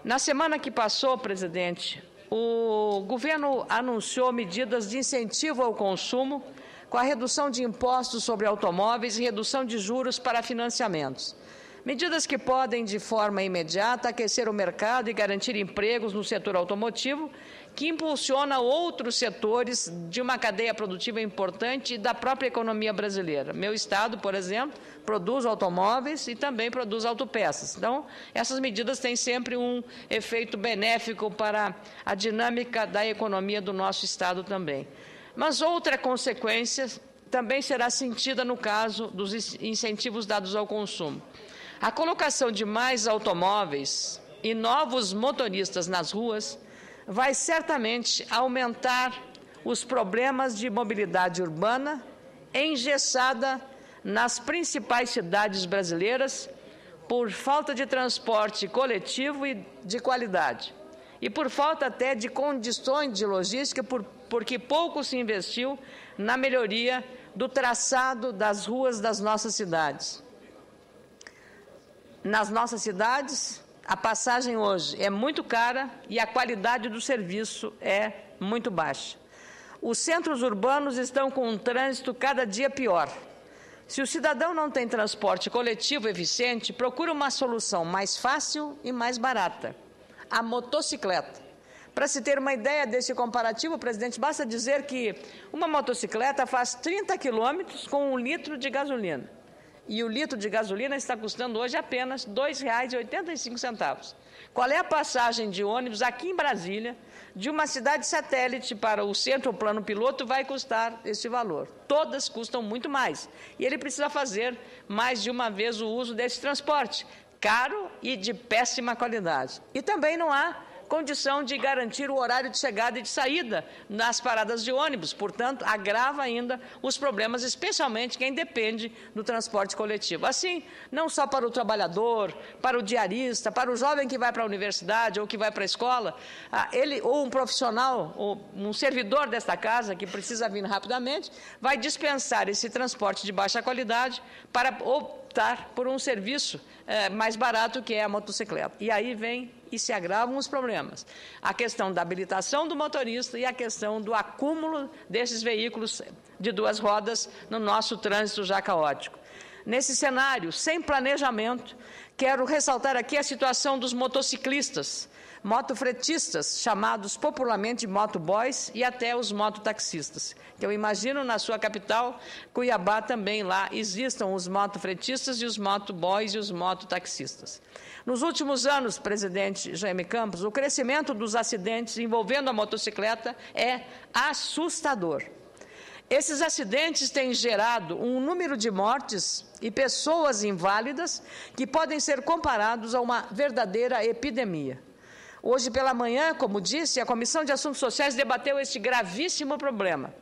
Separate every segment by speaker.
Speaker 1: Na semana que passou, presidente, o governo anunciou medidas de incentivo ao consumo, com a redução de impostos sobre automóveis e redução de juros para financiamentos. Medidas que podem, de forma imediata, aquecer o mercado e garantir empregos no setor automotivo, que impulsiona outros setores de uma cadeia produtiva importante e da própria economia brasileira. Meu estado, por exemplo, produz automóveis e também produz autopeças. Então, essas medidas têm sempre um efeito benéfico para a dinâmica da economia do nosso estado também. Mas outra consequência também será sentida no caso dos incentivos dados ao consumo. A colocação de mais automóveis e novos motoristas nas ruas vai certamente aumentar os problemas de mobilidade urbana engessada nas principais cidades brasileiras por falta de transporte coletivo e de qualidade. E por falta até de condições de logística, porque pouco se investiu na melhoria do traçado das ruas das nossas cidades. Nas nossas cidades, a passagem hoje é muito cara e a qualidade do serviço é muito baixa. Os centros urbanos estão com um trânsito cada dia pior. Se o cidadão não tem transporte coletivo eficiente, procura uma solução mais fácil e mais barata: a motocicleta. Para se ter uma ideia desse comparativo, presidente, basta dizer que uma motocicleta faz 30 quilômetros com 1 litro de gasolina. E o litro de gasolina está custando hoje apenas R$ 2,85. Qual é a passagem de ônibus aqui em Brasília, de uma cidade satélite para o centro plano piloto, vai custar esse valor? Todas custam muito mais. E ele precisa fazer mais de uma vez o uso desse transporte, caro e de péssima qualidade. E também não há condição de garantir o horário de chegada e de saída nas paradas de ônibus, portanto, agrava ainda os problemas, especialmente quem depende do transporte coletivo. Assim, não só para o trabalhador, para o diarista, para o jovem que vai para a universidade ou que vai para a escola, ele ou um profissional, ou um servidor desta casa que precisa vir rapidamente, vai dispensar esse transporte de baixa qualidade para optar por um serviço mais barato, que é a motocicleta. E aí vem e se agravam os problemas. A questão da habilitação do motorista e a questão do acúmulo desses veículos de duas rodas no nosso trânsito já caótico. Nesse cenário, sem planejamento, quero ressaltar aqui a situação dos motociclistas, motofretistas, chamados popularmente de motoboys, e até os mototaxistas. Eu imagino na sua capital, Cuiabá, também lá existam os motofretistas e os motoboys e os mototaxistas. Nos últimos anos, presidente Jaime Campos, o crescimento dos acidentes envolvendo a motocicleta é assustador. Esses acidentes têm gerado um número de mortes e pessoas inválidas que podem ser comparados a uma verdadeira epidemia. Hoje pela manhã, como disse, a Comissão de Assuntos Sociais debateu este gravíssimo problema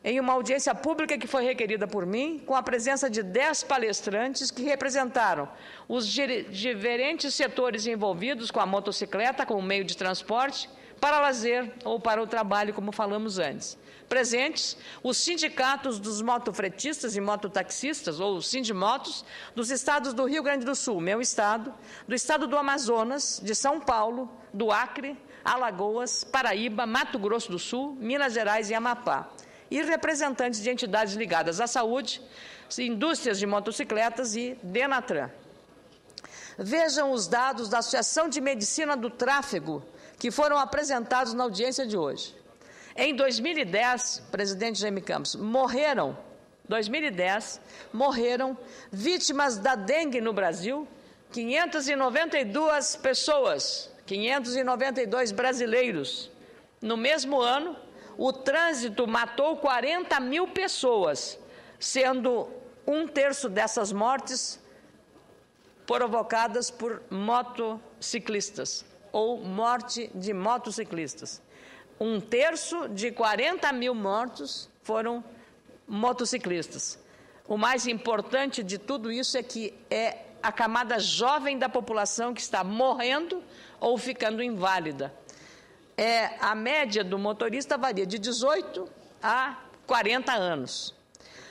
Speaker 1: em uma audiência pública que foi requerida por mim, com a presença de 10 palestrantes que representaram os diferentes setores envolvidos com a motocicleta como meio de transporte, para lazer ou para o trabalho, como falamos antes. Presentes os sindicatos dos motofretistas e mototaxistas, ou sindimotos, dos estados do Rio Grande do Sul, meu estado, do estado do Amazonas, de São Paulo, do Acre, Alagoas, Paraíba, Mato Grosso do Sul, Minas Gerais e Amapá, e representantes de entidades ligadas à saúde, indústrias de motocicletas e Denatran. Vejam os dados da Associação de Medicina do Tráfego, que foram apresentados na audiência de hoje. Em 2010, presidente Jaime Campos, morreram vítimas da dengue no Brasil, 592 pessoas, 592 brasileiros. No mesmo ano, o trânsito matou 40 mil pessoas, sendo 1/3 dessas mortes provocadas por motociclistas, ou morte de motociclistas. 1/3 de 40 mil mortos foram motociclistas. O mais importante de tudo isso é que é a camada jovem da população que está morrendo ou ficando inválida. A média do motorista varia de 18 a 40 anos.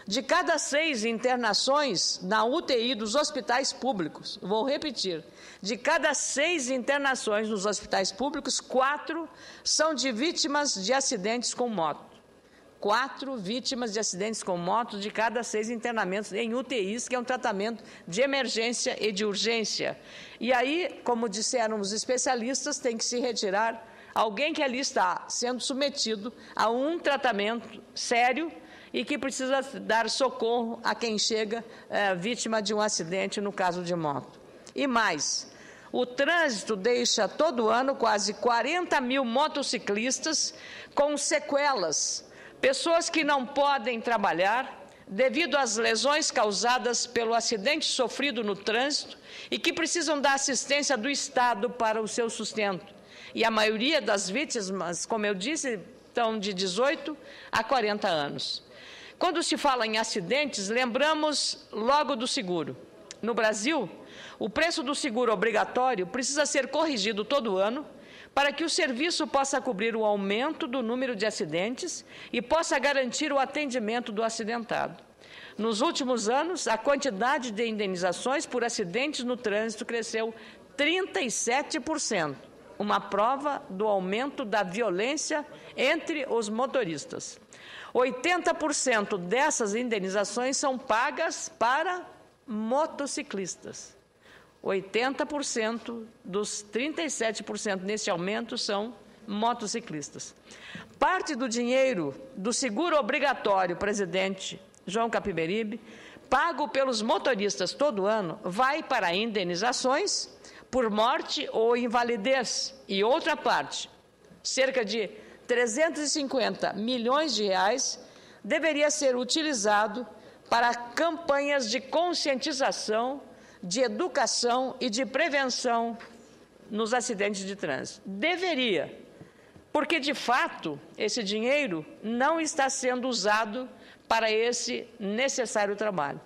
Speaker 1: De cada 6 internações na UTI dos hospitais públicos, vou repetir, de cada 6 internações nos hospitais públicos, 4 são de vítimas de acidentes com moto. 4 vítimas de acidentes com moto de cada 6 internamentos em UTIs, que é um tratamento de emergência e de urgência. E aí, como disseram os especialistas, tem que se retirar alguém que ali está sendo submetido a um tratamento sério e que precisa dar socorro a quem chega vítima de um acidente, no caso de moto. E mais, o trânsito deixa todo ano quase 40 mil motociclistas com sequelas, pessoas que não podem trabalhar devido às lesões causadas pelo acidente sofrido no trânsito e que precisam da assistência do Estado para o seu sustento. E a maioria das vítimas, como eu disse, estão de 18 a 40 anos. Quando se fala em acidentes, lembramos logo do seguro. No Brasil, o preço do seguro obrigatório precisa ser corrigido todo ano para que o serviço possa cobrir o aumento do número de acidentes e possa garantir o atendimento do acidentado. Nos últimos anos, a quantidade de indenizações por acidentes no trânsito cresceu 37%, uma prova do aumento da violência entre os motoristas. 80% dessas indenizações são pagas para motociclistas. 80% dos 37% nesse aumento são motociclistas. Parte do dinheiro do seguro obrigatório, presidente João Capiberibe, pago pelos motoristas todo ano, vai para indenizações por morte ou invalidez. E outra parte, cerca de 350 milhões de reais, deveria ser utilizado para campanhas de conscientização, de educação e de prevenção nos acidentes de trânsito. Deveria, porque, de fato, esse dinheiro não está sendo usado para esse necessário trabalho.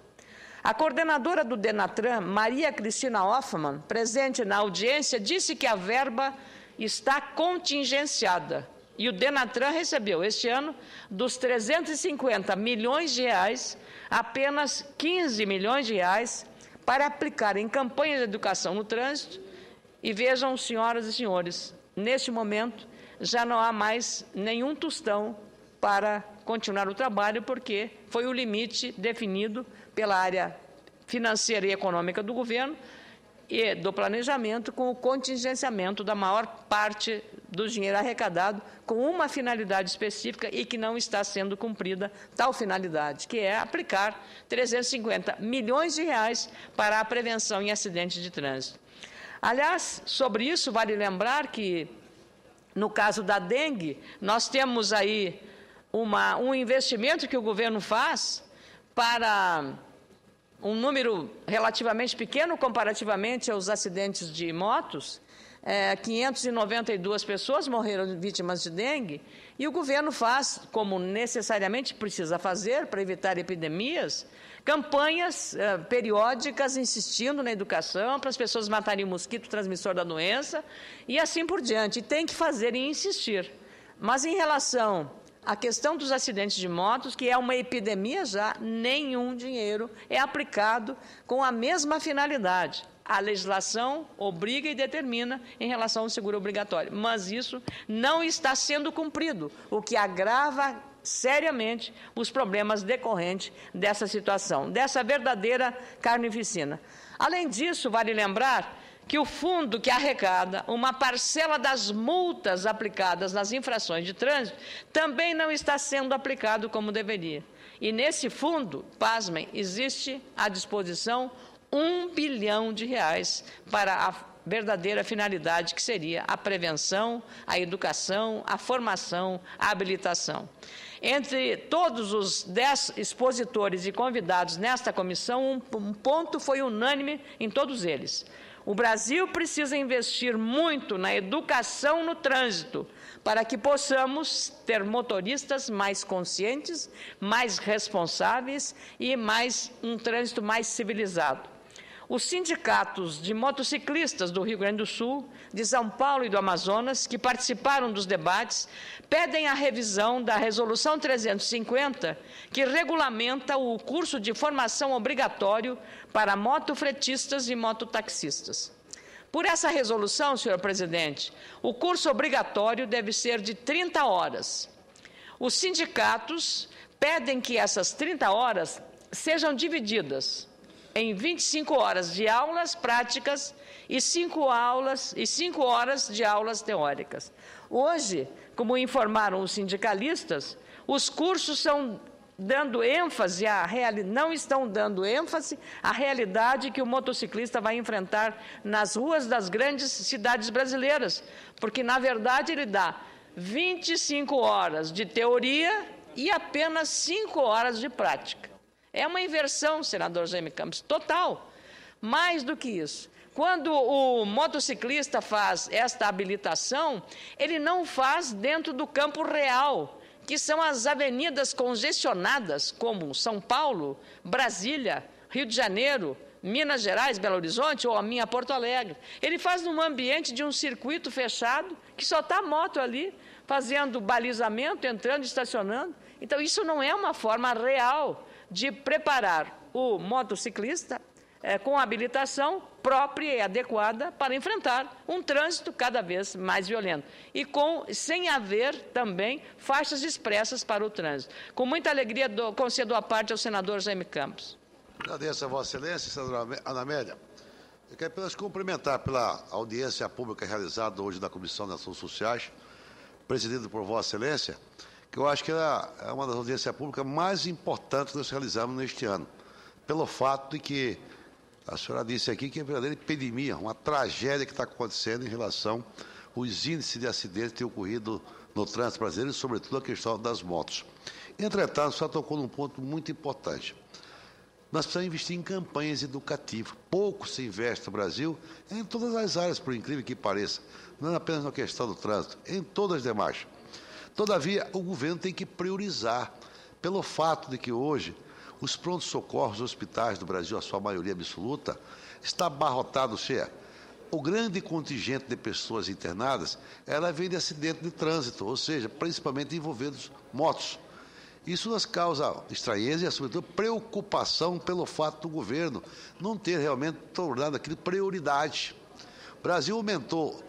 Speaker 1: A coordenadora do Denatran, Maria Cristina Hoffmann, presente na audiência, disse que a verba está contingenciada. E o Denatran recebeu, este ano, dos 350 milhões de reais, apenas 15 milhões de reais para aplicar em campanhas de educação no trânsito. E vejam, senhoras e senhores, neste momento já não há mais nenhum tostão para continuar o trabalho, porque foi o limite definido pela área financeira e econômica do governo e do planejamento, com o contingenciamento da maior parte do dinheiro arrecadado com uma finalidade específica e que não está sendo cumprida tal finalidade, que é aplicar 350 milhões de reais para a prevenção em acidentes de trânsito. Aliás, sobre isso, vale lembrar que, no caso da dengue, nós temos aí um investimento que o governo faz para um número relativamente pequeno comparativamente aos acidentes de motos. 592 pessoas morreram vítimas de dengue, e o governo faz, como necessariamente precisa fazer para evitar epidemias, campanhas periódicas insistindo na educação para as pessoas matarem o mosquito transmissor da doença e assim por diante. E tem que fazer e insistir. Mas em relação à questão dos acidentes de motos, que é uma epidemia já, nenhum dinheiro é aplicado com a mesma finalidade. A legislação obriga e determina em relação ao seguro obrigatório, mas isso não está sendo cumprido, o que agrava seriamente os problemas decorrentes dessa situação, dessa verdadeira carnificina. Além disso, vale lembrar que o fundo que arrecada uma parcela das multas aplicadas nas infrações de trânsito também não está sendo aplicado como deveria. E nesse fundo, pasmem, existe à disposição R$1 bilhão para a verdadeira finalidade, que seria a prevenção, a educação, a formação, a habilitação. Entre todos os 10 expositores e convidados nesta comissão, um ponto foi unânime em todos eles. O Brasil precisa investir muito na educação no trânsito para que possamos ter motoristas mais conscientes, mais responsáveis e um trânsito mais civilizado. Os sindicatos de motociclistas do Rio Grande do Sul, de São Paulo e do Amazonas, que participaram dos debates, pedem a revisão da Resolução 350, que regulamenta o curso de formação obrigatório para motofretistas e mototaxistas. Por essa resolução, senhor presidente, o curso obrigatório deve ser de 30 horas. Os sindicatos pedem que essas 30 horas sejam divididas em 25 horas de aulas práticas e 5 horas de aulas teóricas. Hoje, como informaram os sindicalistas, os cursos não estão dando ênfase à realidade que o motociclista vai enfrentar nas ruas das grandes cidades brasileiras, porque, na verdade, ele dá 25 horas de teoria e apenas 5 horas de prática. É uma inversão, senador Jaime Campos, total. Mais do que isso, quando o motociclista faz esta habilitação, ele não faz dentro do campo real, que são as avenidas congestionadas, como São Paulo, Brasília, Rio de Janeiro, Minas Gerais, Belo Horizonte ou a minha Porto Alegre. Ele faz num ambiente de um circuito fechado, que só está a moto ali, fazendo balizamento, entrando e estacionando. Então, isso não é uma forma real de preparar o motociclista com habilitação própria e adequada para enfrentar um trânsito cada vez mais violento e sem haver também faixas expressas para o trânsito. Com muita alegria, concedo a parte ao senador Jaime Campos.
Speaker 2: Agradeço a Vossa Excelência, senadora Ana Amélia. Eu quero apenas cumprimentar pela audiência pública realizada hoje na Comissão das Ações Sociais, presidida por Vossa Excelência, que eu acho que é uma das audiências públicas mais importantes que nós realizamos neste ano, pelo fato de que a senhora disse aqui que é verdadeira epidemia, uma tragédia que está acontecendo em relação aos índices de acidentes que têm ocorrido no trânsito brasileiro e, sobretudo, a questão das motos. Entretanto, a senhora tocou num ponto muito importante. Nós precisamos investir em campanhas educativas. Pouco se investe no Brasil em todas as áreas, por incrível que pareça, não apenas na questão do trânsito, em todas as demais. Todavia, o governo tem que priorizar, pelo fato de que hoje os prontos-socorros, os hospitais do Brasil, a sua maioria absoluta, está abarrotado, ou seja, o grande contingente de pessoas internadas, ela vem de acidente de trânsito, ou seja, principalmente envolvendo motos. Isso nos causa estranheza e, sobretudo, preocupação pelo fato do governo não ter realmente tornado aquilo prioridade. O Brasil aumentou.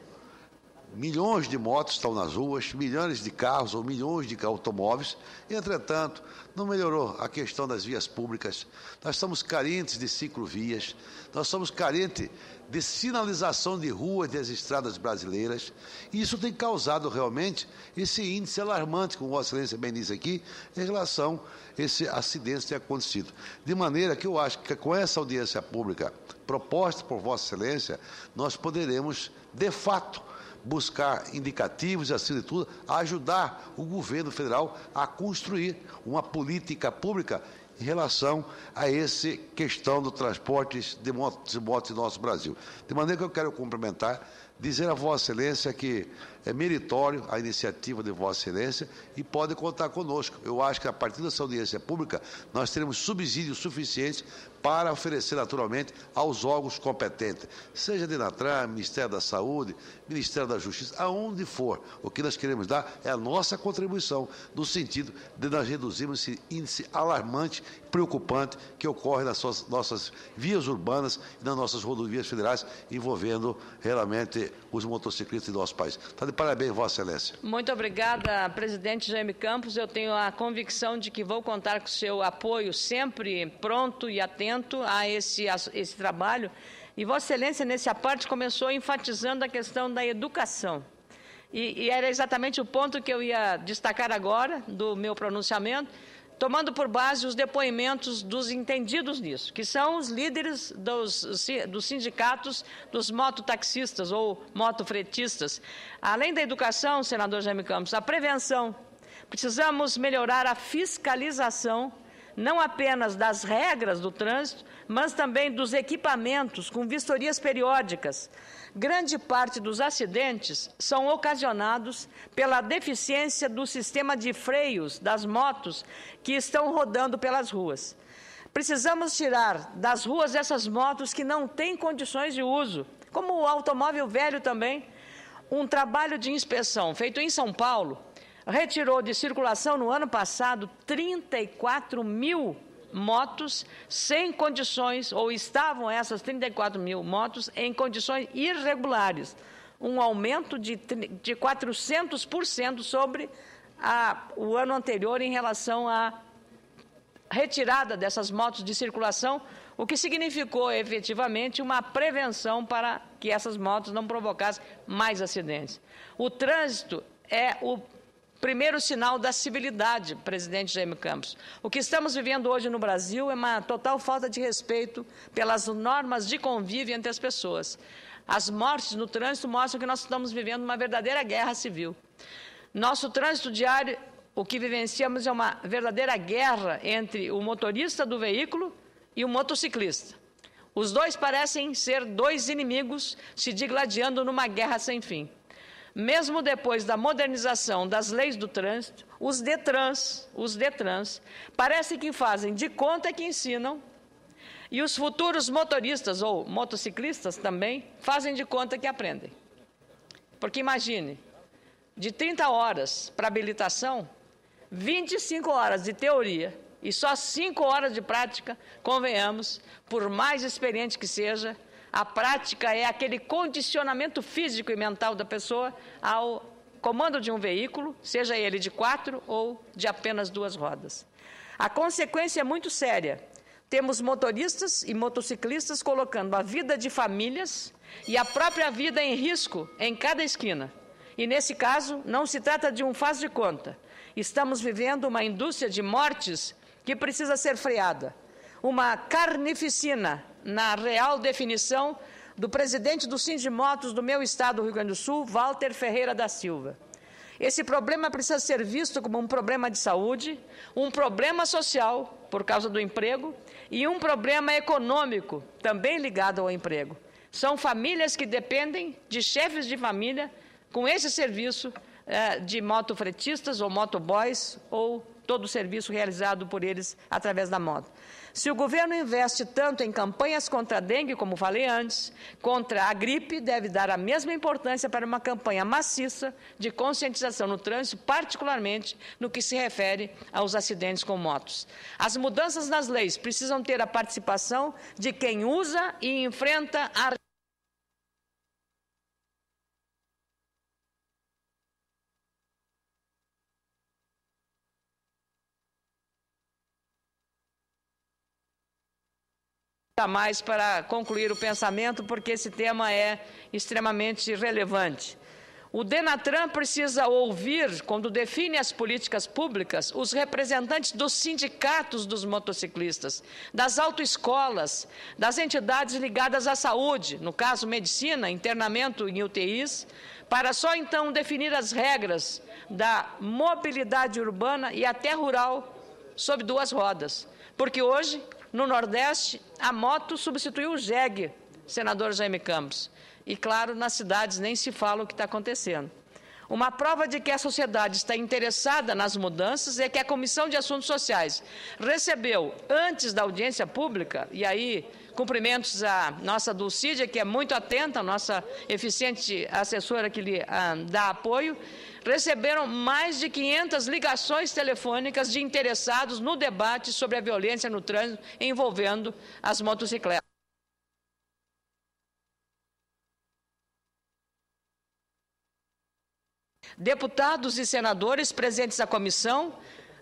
Speaker 2: Milhões de motos estão nas ruas, milhões de carros ou milhões de automóveis. Entretanto, não melhorou a questão das vias públicas. Nós estamos carentes de ciclovias, nós estamos carentes de sinalização de ruas das estradas brasileiras. E isso tem causado realmente esse índice alarmante, como Vossa Excelência bem disse aqui, em relação a esse acidente que tem acontecido. De maneira que eu acho que com essa audiência pública proposta por Vossa Excelência, nós poderemos, de fato, buscar indicativos e, acima de tudo, ajudar o governo federal a construir uma política pública em relação a essa questão do transporte de motos em nosso Brasil. De maneira que eu quero cumprimentar, dizer a Vossa Excelência que é meritório a iniciativa de Vossa Excelência e pode contar conosco. Eu acho que a partir dessa audiência pública nós teremos subsídios suficientes para oferecer naturalmente aos órgãos competentes, seja de Denatran, Ministério da Saúde, Ministério da Justiça, aonde for. O que nós queremos dar é a nossa contribuição, no sentido de nós reduzirmos esse índice alarmante, preocupante, que ocorre nas nossas vias urbanas e nas nossas rodovias federais, envolvendo realmente os motociclistas do nosso país. Está de parabéns, Vossa Excelência.
Speaker 1: Muito obrigada, presidente Jaime Campos. Eu tenho a convicção de que vou contar com o seu apoio sempre pronto e atento a esse trabalho. E Vossa Excelência, nessa parte, começou enfatizando a questão da educação. E era exatamente o ponto que eu ia destacar agora, do meu pronunciamento, tomando por base os depoimentos dos entendidos nisso, que são os líderes dos sindicatos dos mototaxistas ou motofretistas. Além da educação, senador Jaime Campos, a prevenção. Precisamos melhorar a fiscalização, não apenas das regras do trânsito, mas também dos equipamentos, com vistorias periódicas. Grande parte dos acidentes são ocasionados pela deficiência do sistema de freios das motos que estão rodando pelas ruas. Precisamos tirar das ruas essas motos que não têm condições de uso, como o automóvel velho também. Um trabalho de inspeção feito em São Paulo retirou de circulação no ano passado 34 mil motos sem condições, ou estavam essas 34 mil motos em condições irregulares, um aumento de 400% sobre o ano anterior em relação à retirada dessas motos de circulação, o que significou efetivamente uma prevenção para que essas motos não provocassem mais acidentes. O trânsito é o primeiro sinal da civilidade, presidente Jaime Campos. O que estamos vivendo hoje no Brasil é uma total falta de respeito pelas normas de convívio entre as pessoas. As mortes no trânsito mostram que nós estamos vivendo uma verdadeira guerra civil. Nosso trânsito diário, o que vivenciamos é uma verdadeira guerra entre o motorista do veículo e o motociclista. Os dois parecem ser dois inimigos se digladiando numa guerra sem fim. Mesmo depois da modernização das leis do trânsito, os DETRANs, parece que fazem de conta que ensinam, e os futuros motoristas ou motociclistas também fazem de conta que aprendem. Porque imagine, de 30 horas para habilitação, 25 horas de teoria e só 5 horas de prática, convenhamos, por mais experiente que seja, a prática é aquele condicionamento físico e mental da pessoa ao comando de um veículo, seja ele de 4 ou de apenas 2 rodas. A consequência é muito séria. Temos motoristas e motociclistas colocando a vida de famílias e a própria vida em risco em cada esquina. E, nesse caso, não se trata de um faz de conta. Estamos vivendo uma indústria de mortes que precisa ser freada. Uma carnificina, na real definição do presidente do Sindimotos do meu estado, do Rio Grande do Sul, Walter Ferreira da Silva. Esse problema precisa ser visto como um problema de saúde, um problema social, por causa do emprego, e um problema econômico, também ligado ao emprego. São famílias que dependem de chefes de família com esse serviço de motofretistas ou motoboys ou todo o serviço realizado por eles através da moto. Se o governo investe tanto em campanhas contra a dengue, como falei antes, contra a gripe, deve dar a mesma importância para uma campanha maciça de conscientização no trânsito, particularmente no que se refere aos acidentes com motos. As mudanças nas leis precisam ter a participação de quem usa e enfrenta a mais para concluir o pensamento, porque esse tema é extremamente relevante. O DENATRAN precisa ouvir, quando define as políticas públicas, os representantes dos sindicatos dos motociclistas, das autoescolas, das entidades ligadas à saúde, no caso medicina, internamento em UTIs, para só então definir as regras da mobilidade urbana e até rural sob 2 rodas. Porque hoje, no Nordeste, a moto substituiu o jegue, senador Jaime Campos. E, claro, nas cidades nem se fala o que está acontecendo. Uma prova de que a sociedade está interessada nas mudanças é que a Comissão de Assuntos Sociais recebeu, antes da audiência pública, e aí cumprimentos à nossa Dulcídia, que é muito atenta, a nossa eficiente assessora que lhe dá apoio, receberam mais de 500 ligações telefônicas de interessados no debate sobre a violência no trânsito envolvendo as motocicletas. Deputados e senadores presentes à Comissão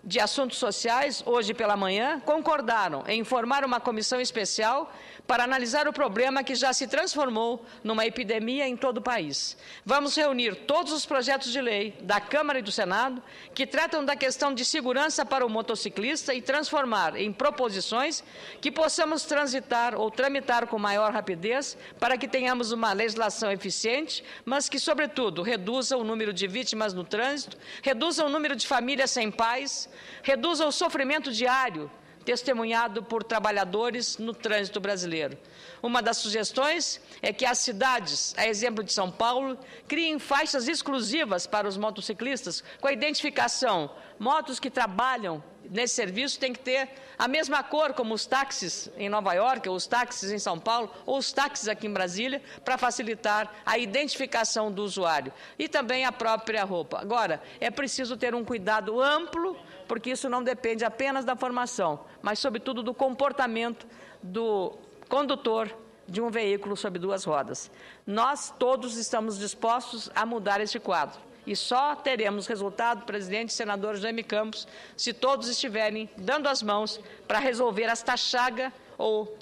Speaker 1: de Assuntos Sociais, hoje pela manhã, concordaram em formar uma comissão especial para analisar o problema que já se transformou numa epidemia em todo o país. Vamos reunir todos os projetos de lei da Câmara e do Senado que tratam da questão de segurança para o motociclista e transformar em proposições que possamos transitar ou tramitar com maior rapidez para que tenhamos uma legislação eficiente, mas que, sobretudo, reduza o número de vítimas no trânsito, reduza o número de famílias sem pais, reduza o sofrimento diário, testemunhado por trabalhadores no trânsito brasileiro. Uma das sugestões é que as cidades, a exemplo de São Paulo, criem faixas exclusivas para os motociclistas com a identificação. Motos que trabalham nesse serviço têm que ter a mesma cor como os táxis em Nova York, ou os táxis em São Paulo, ou os táxis aqui em Brasília, para facilitar a identificação do usuário e também a própria roupa. Agora, é preciso ter um cuidado amplo, porque isso não depende apenas da formação, mas, sobretudo, do comportamento do condutor de um veículo sobre duas rodas. Nós todos estamos dispostos a mudar este quadro. E só teremos resultado, presidente e senador Jaime Campos, se todos estiverem dando as mãos para resolver esta chaga ou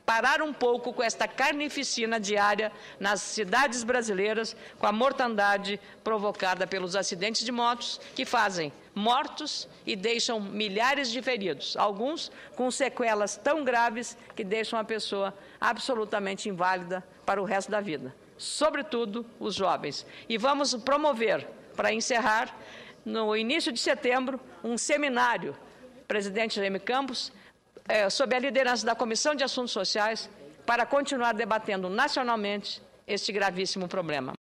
Speaker 1: parar um pouco com esta carnificina diária nas cidades brasileiras, com a mortandade provocada pelos acidentes de motos, que fazem mortos e deixam milhares de feridos, alguns com sequelas tão graves que deixam a pessoa absolutamente inválida para o resto da vida. Sobretudo os jovens. E vamos promover, para encerrar, no início de setembro, um seminário, presidente Jaime Campos, sob a liderança da Comissão de Assuntos Sociais, para continuar debatendo nacionalmente este gravíssimo problema.